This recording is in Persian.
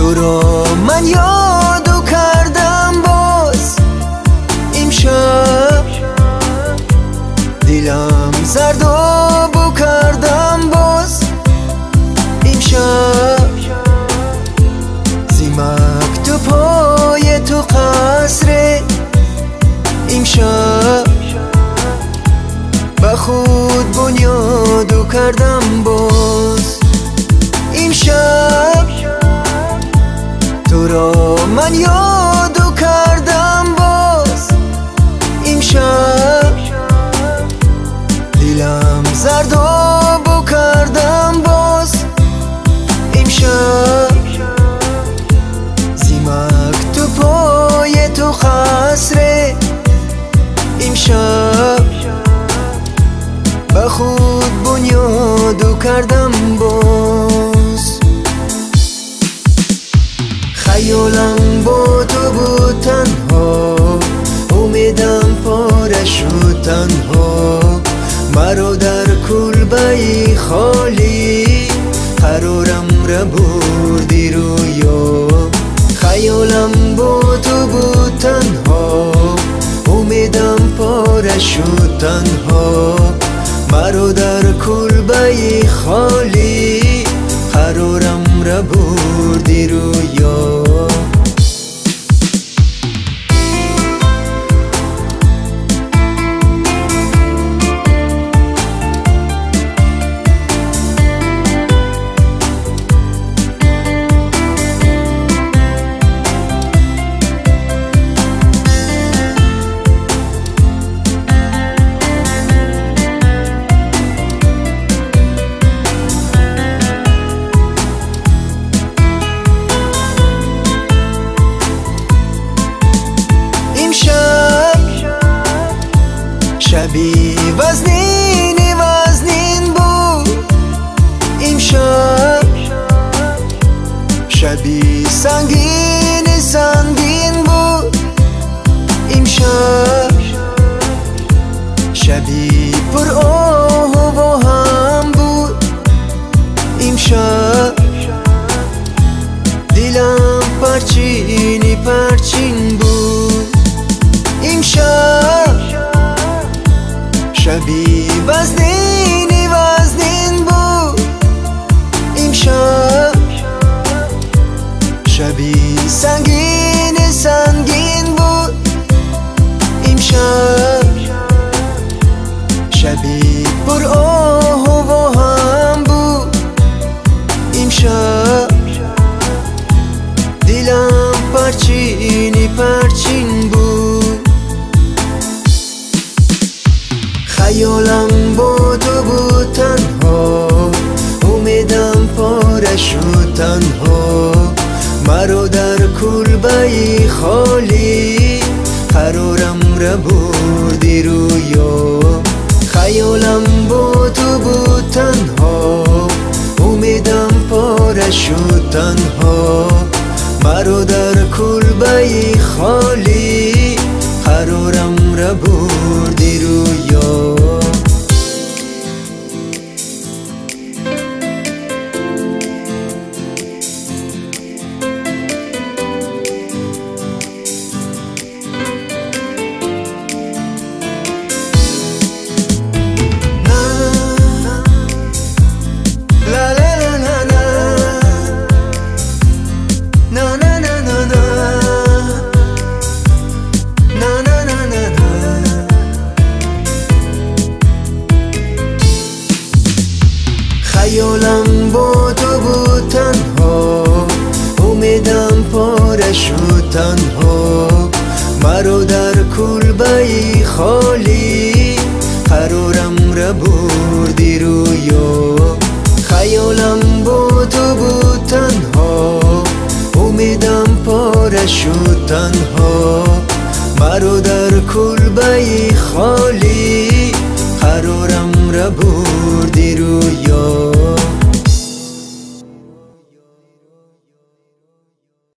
تو را من یادو کردم باز امشب، دلم زرد و بو کردم باز امشب. زیمک تو پای تو قصره امشب، به خود بنیادو کردم باز امشب. تو را من یادو کردم باز امشب، دلم زرد و بو کردم باز امشب. زیمک تو پای تو قصره امشب، به خود بنیادو کردم باز. خیالم با تو بود تنها، امیدم پاره شد تنها. مرا در کلبه خالی قرارم را بردی رویا. خیالم با تو بود تنها، امیدم پاره شد تنها. مرا در کلبه خالی قرارم را بردی رویا. شبی وزنین بود امشب، شبی سنگین بود امشب. شبی پر آه و هم بود امشب، دلم پرچین بود امشب. شبی وزنین بود امشب، شبی سنگین بود امشب. شبی پر آه و هم بود امشب، دلم پرچین بود. خیالم با تو بود تنها، امیدم پاره شد تنها. مرا در کلبه خالی قرارم را بردی رویا. خیالم با تو بود تنها، امیدم پاره شد تنها. مرا در کلبه خالی قرارم را بردی رویا. خیالم با تو بود تنها، امیدم پاره شد تنها. مرا در کلبه خالی قرارم را بردی رویا. خیالم با تو بود تنها، امیدم پاره شد تنها. مرا در کلبه خالی قرارم را بردی رویا.